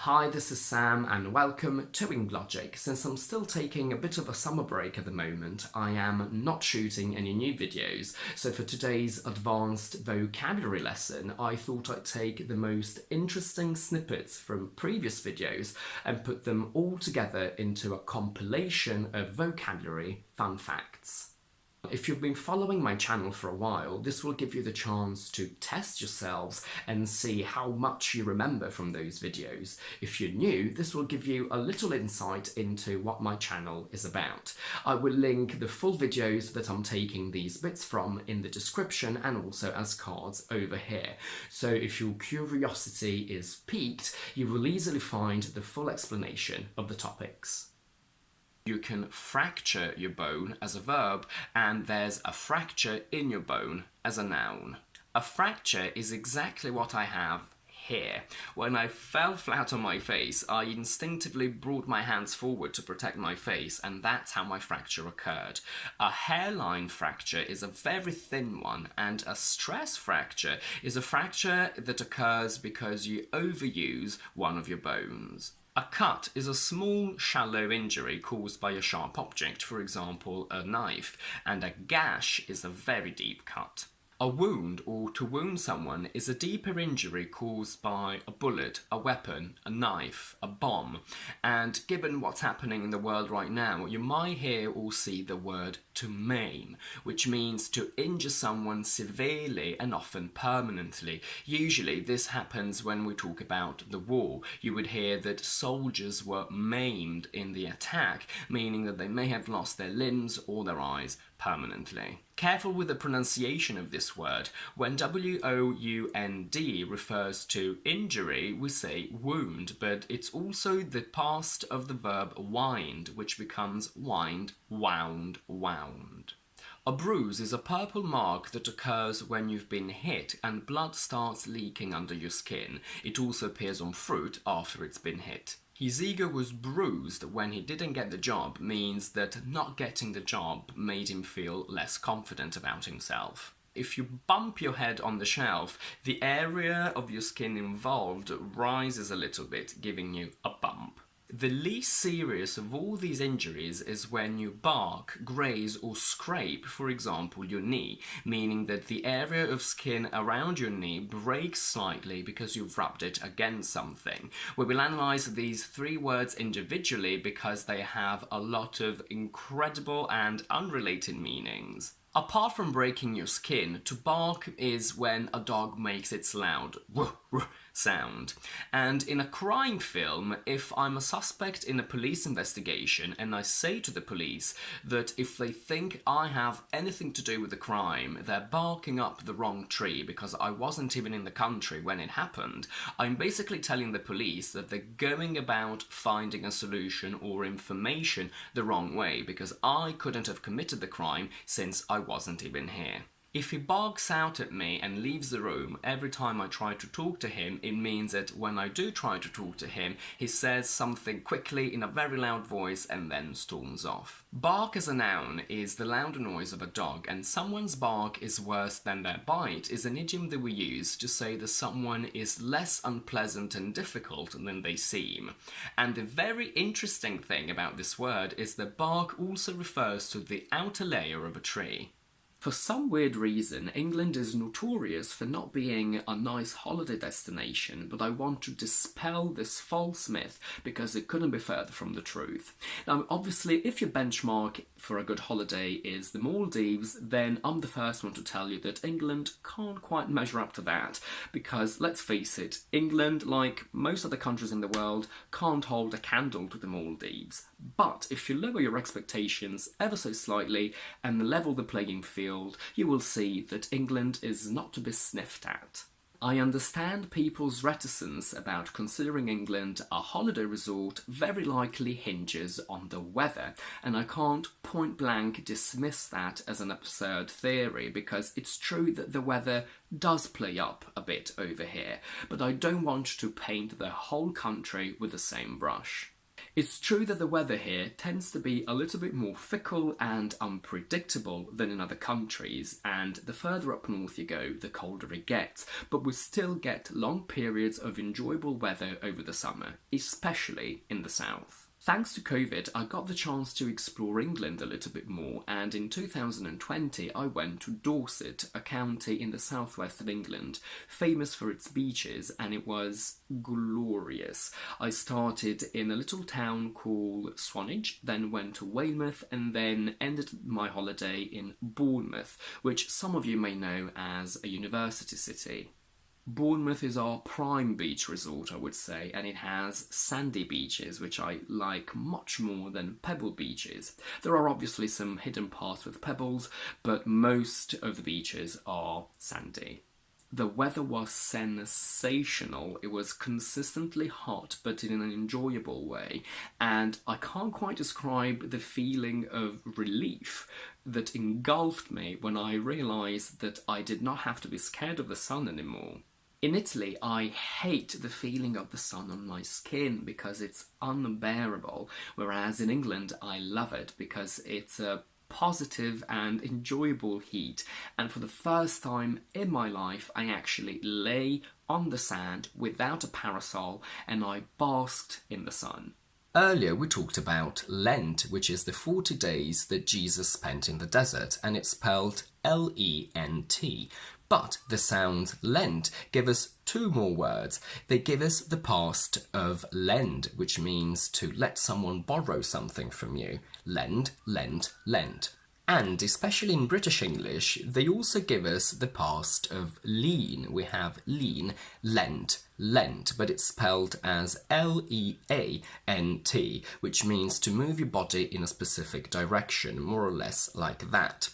Hi, this is Sam and welcome to Logic. Since I'm still taking a bit of a summer break at the moment, I am not shooting any new videos, so for today's advanced vocabulary lesson, I thought I'd take the most interesting snippets from previous videos and put them all together into a compilation of vocabulary fun facts. If you've been following my channel for a while, this will give you the chance to test yourselves and see how much you remember from those videos. If you're new, this will give you a little insight into what my channel is about. I will link the full videos that I'm taking these bits from in the description and also as cards over here. So if your curiosity is piqued, you will easily find the full explanation of the topics. You can fracture your bone as a verb, and there's a fracture in your bone as a noun. A fracture is exactly what I have here. When I fell flat on my face, I instinctively brought my hands forward to protect my face, and that's how my fracture occurred. A hairline fracture is a very thin one, and a stress fracture is a fracture that occurs because you overuse one of your bones. A cut is a small, shallow injury caused by a sharp object, for example, a knife, and a gash is a very deep cut. A wound, or to wound someone, is a deeper injury caused by a bullet, a weapon, a knife, a bomb. And given what's happening in the world right now, you might hear or see the word to maim, which means to injure someone severely and often permanently. Usually this happens when we talk about the war. You would hear that soldiers were maimed in the attack, meaning that they may have lost their limbs or their eyes permanently. Careful with the pronunciation of this word. When W-O-U-N-D refers to injury, we say wound, but it's also the past of the verb wind, which becomes wind, wound, wound. A bruise is a purple mark that occurs when you've been hit and blood starts leaking under your skin. It also appears on fruit after it's been hit. His ego was bruised when he didn't get the job means that not getting the job made him feel less confident about himself. If you bump your head on the shelf, the area of your skin involved rises a little bit, giving you a bump. The least serious of all these injuries is when you bark, graze or scrape, for example, your knee, meaning that the area of skin around your knee breaks slightly because you've rubbed it against something. We will analyse these three words individually because they have a lot of incredible and unrelated meanings. Apart from breaking your skin, to bark is when a dog makes its loud woof, woof sound. And in a crime film, if I'm a suspect in a police investigation and I say to the police that if they think I have anything to do with the crime, they're barking up the wrong tree because I wasn't even in the country when it happened, I'm basically telling the police that they're going about finding a solution or information the wrong way because I couldn't have committed the crime since I wasn't even here. If he barks out at me and leaves the room every time I try to talk to him, it means that when I do try to talk to him, he says something quickly in a very loud voice and then storms off. Bark as a noun is the loud noise of a dog, and someone's bark is worse than their bite is an idiom that we use to say that someone is less unpleasant and difficult than they seem. And the very interesting thing about this word is that bark also refers to the outer layer of a tree. For some weird reason, England is notorious for not being a nice holiday destination, but I want to dispel this false myth because it couldn't be further from the truth. Now, obviously, if your benchmark for a good holiday is the Maldives, then I'm the first one to tell you that England can't quite measure up to that, because let's face it, England, like most other countries in the world, can't hold a candle to the Maldives. But if you lower your expectations ever so slightly and level the playing field, you will see that England is not to be sniffed at. I understand people's reticence about considering England a holiday resort very likely hinges on the weather, and I can't point blank dismiss that as an absurd theory because it's true that the weather does play up a bit over here, but I don't want to paint the whole country with the same brush. It's true that the weather here tends to be a little bit more fickle and unpredictable than in other countries, and the further up north you go, the colder it gets, but we still get long periods of enjoyable weather over the summer, especially in the south. Thanks to COVID, I got the chance to explore England a little bit more, and in 2020 I went to Dorset, a county in the southwest of England, famous for its beaches, and it was glorious. I started in a little town called Swanage, then went to Weymouth, and then ended my holiday in Bournemouth, which some of you may know as a university city. Bournemouth is our prime beach resort, I would say, and it has sandy beaches, which I like much more than pebble beaches. There are obviously some hidden parts with pebbles, but most of the beaches are sandy. The weather was sensational. It was consistently hot, but in an enjoyable way, and I can't quite describe the feeling of relief that engulfed me when I realised that I did not have to be scared of the sun anymore. In Italy, I hate the feeling of the sun on my skin because it's unbearable, whereas in England I love it because it's a positive and enjoyable heat, and for the first time in my life I actually lay on the sand without a parasol and I basked in the sun. Earlier we talked about Lent, which is the 40 days that Jesus spent in the desert, and it's spelled L-E-N-T. But the sound Lent give us two more words. They give us the past of lend, which means to let someone borrow something from you. Lend, lent, lent. And especially in British English, they also give us the past of lean. We have lean, lent, lent, but it's spelled as L-E-A-N-T, which means to move your body in a specific direction, more or less like that.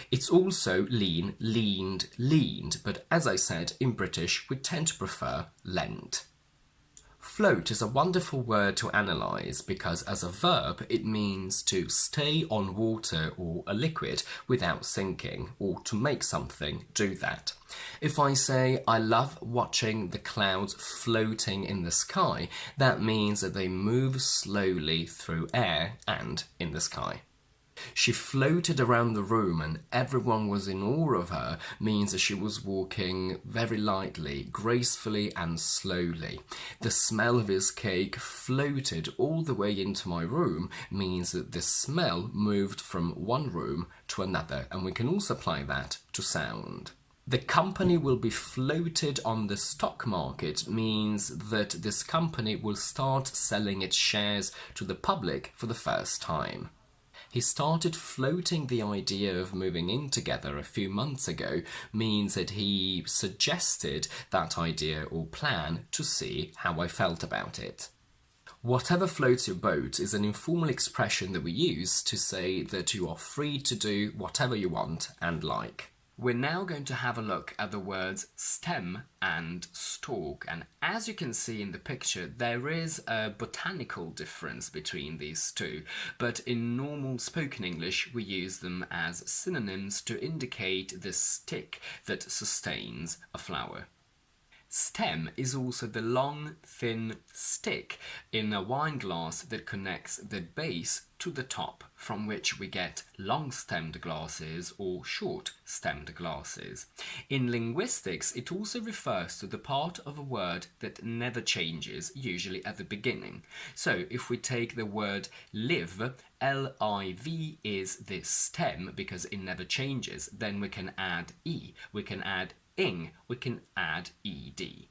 It's also lean, leaned, leaned, but as I said, in British, we tend to prefer lent. Float is a wonderful word to analyse because as a verb it means to stay on water or a liquid without sinking, or to make something do that. If I say I love watching the clouds floating in the sky, that means that they move slowly through air and in the sky. She floated around the room and everyone was in awe of her means that she was walking very lightly, gracefully and slowly. The smell of his cake floated all the way into my room means that the smell moved from one room to another, and we can also apply that to sound. The company will be floated on the stock market means that this company will start selling its shares to the public for the first time. He started floating the idea of moving in together a few months ago means that he suggested that idea or plan to see how I felt about it. Whatever floats your boat is an informal expression that we use to say that you are free to do whatever you want and like. We're now going to have a look at the words stem and stalk, and as you can see in the picture there is a botanical difference between these two, but in normal spoken English we use them as synonyms to indicate the stick that sustains a flower. Stem is also the long, thin stick in a wine glass that connects the base to the top, from which we get long-stemmed glasses or short-stemmed glasses. In linguistics, it also refers to the part of a word that never changes, usually at the beginning. So if we take the word live, L-I-V is the stem because it never changes, then we can add E, we can add ing, we can add ed.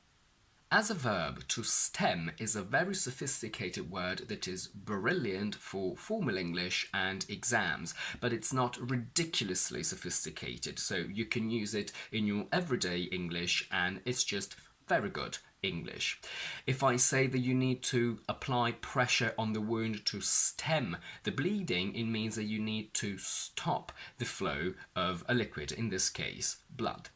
As a verb, to stem is a very sophisticated word that is brilliant for formal English and exams, but it's not ridiculously sophisticated, so you can use it in your everyday English and it's just very good English. If I say that you need to apply pressure on the wound to stem the bleeding, it means that you need to stop the flow of a liquid, in this case, blood.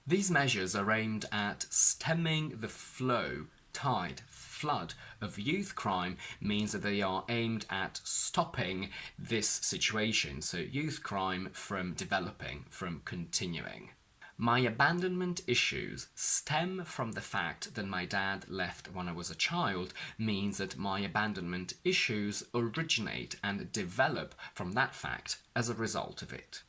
These measures are aimed at stemming the flow, tide, flood of youth crime means that they are aimed at stopping this situation, so youth crime from developing, from continuing. My abandonment issues stem from the fact that my dad left when I was a child, means that my abandonment issues originate and develop from that fact as a result of it.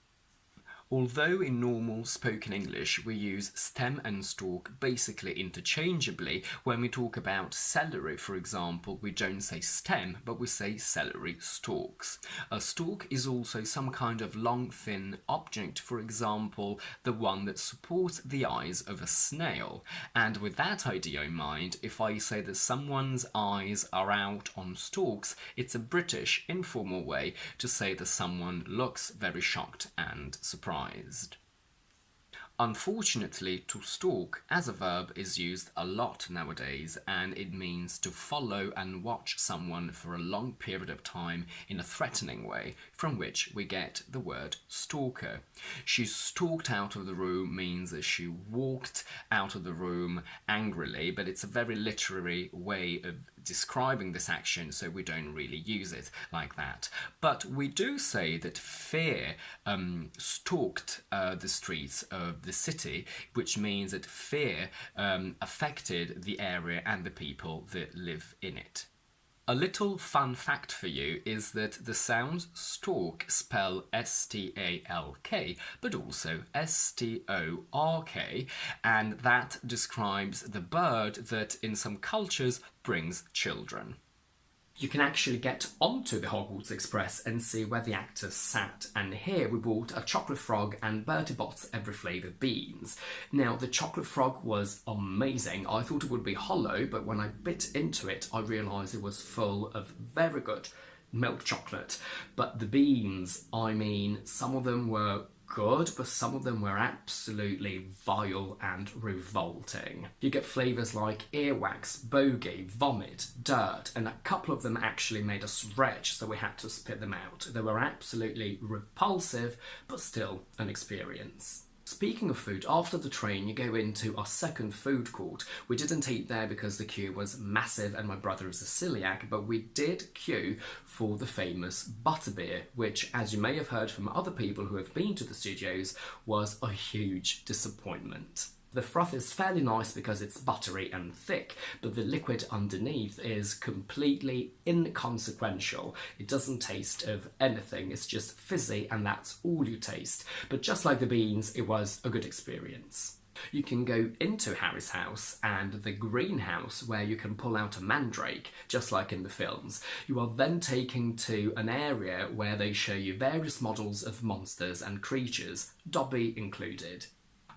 Although in normal spoken English we use stem and stalk basically interchangeably, when we talk about celery, for example, we don't say stem, but we say celery stalks. A stalk is also some kind of long, thin object, for example, the one that supports the eyes of a snail. And with that idea in mind, if I say that someone's eyes are out on stalks, it's a British informal way to say that someone looks very shocked and surprised. Unfortunately, to stalk as a verb is used a lot nowadays, and it means to follow and watch someone for a long period of time in a threatening way, from which we get the word stalker. She stalked out of the room means that she walked out of the room angrily, but it's a very literary way of describing this action, so we don't really use it like that. But we do say that fear stalked the streets of the city, which means that fear affected the area and the people that live in it. A little fun fact for you is that the sounds stalk spell S-T-A-L-K, but also S-T-O-R-K, and that describes the bird that in some cultures brings children. You can actually get onto the Hogwarts Express and see where the actors sat, and here we bought a chocolate frog and Bertie Bott's every flavour beans. Now, the chocolate frog was amazing. I thought it would be hollow, but when I bit into it I realised it was full of very good milk chocolate. But the beans, I mean, some of them were good, but some of them were absolutely vile and revolting. You get flavours like earwax, bogey, vomit, dirt, and a couple of them actually made us retch, so we had to spit them out. They were absolutely repulsive, but still an experience. Speaking of food, after the train you go into our second food court. We didn't eat there because the queue was massive and my brother is a celiac, but we did queue for the famous butterbeer, which, as you may have heard from other people who have been to the studios, was a huge disappointment. The froth is fairly nice because it's buttery and thick, but the liquid underneath is completely inconsequential. It doesn't taste of anything, it's just fizzy and that's all you taste. But just like the beans, it was a good experience. You can go into Harry's house and the greenhouse where you can pull out a mandrake, just like in the films. You are then taken to an area where they show you various models of monsters and creatures, Dobby included.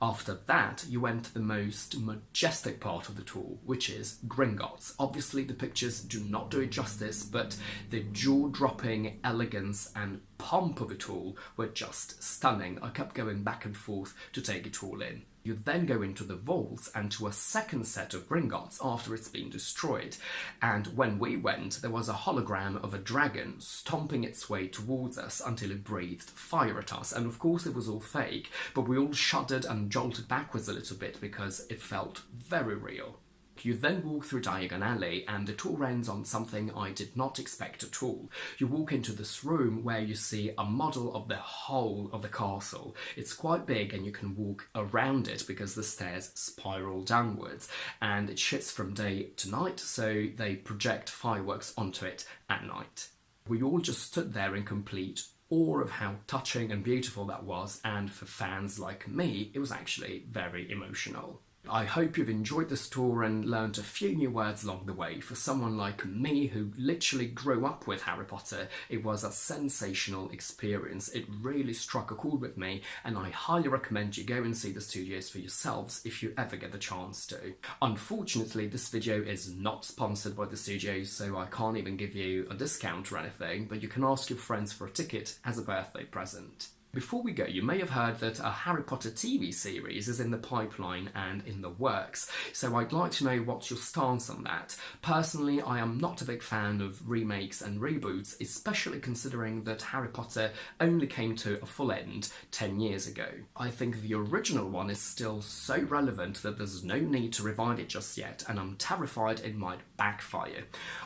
After that, you went to the most majestic part of the tour, which is Gringotts. Obviously, the pictures do not do it justice, but the jaw-dropping elegance and pomp of it all were just stunning. I kept going back and forth to take it all in. You then go into the vaults and to a second set of Gringotts after it's been destroyed. And when we went, there was a hologram of a dragon stomping its way towards us until it breathed fire at us. And of course it was all fake, but we all shuddered and jolted backwards a little bit because it felt very real. You then walk through Diagon Alley and the tour ends on something I did not expect at all. You walk into this room where you see a model of the whole of the castle. It's quite big and you can walk around it because the stairs spiral downwards, and it shifts from day to night, so they project fireworks onto it at night. We all just stood there in complete awe of how touching and beautiful that was, and for fans like me, it was actually very emotional. I hope you've enjoyed this tour and learned a few new words along the way. For someone like me who literally grew up with Harry Potter, it was a sensational experience. It really struck a chord with me, and I highly recommend you go and see the studios for yourselves if you ever get the chance to. Unfortunately, this video is not sponsored by the studios, so I can't even give you a discount or anything, but you can ask your friends for a ticket as a birthday present. Before we go, you may have heard that a Harry Potter TV series is in the pipeline and in the works, so I'd like to know what's your stance on that. Personally, I am not a big fan of remakes and reboots, especially considering that Harry Potter only came to a full end 10 years ago. I think the original one is still so relevant that there's no need to revive it just yet, and I'm terrified it might backfire.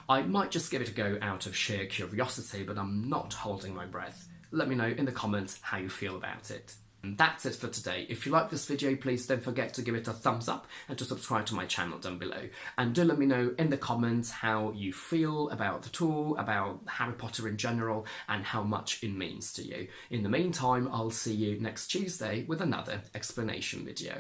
I might just give it a go out of sheer curiosity, but I'm not holding my breath. Let me know in the comments how you feel about it. And that's it for today. If you like this video, please don't forget to give it a thumbs up and to subscribe to my channel down below. And do let me know in the comments how you feel about the tour, about Harry Potter in general, and how much it means to you. In the meantime, I'll see you next Tuesday with another explanation video.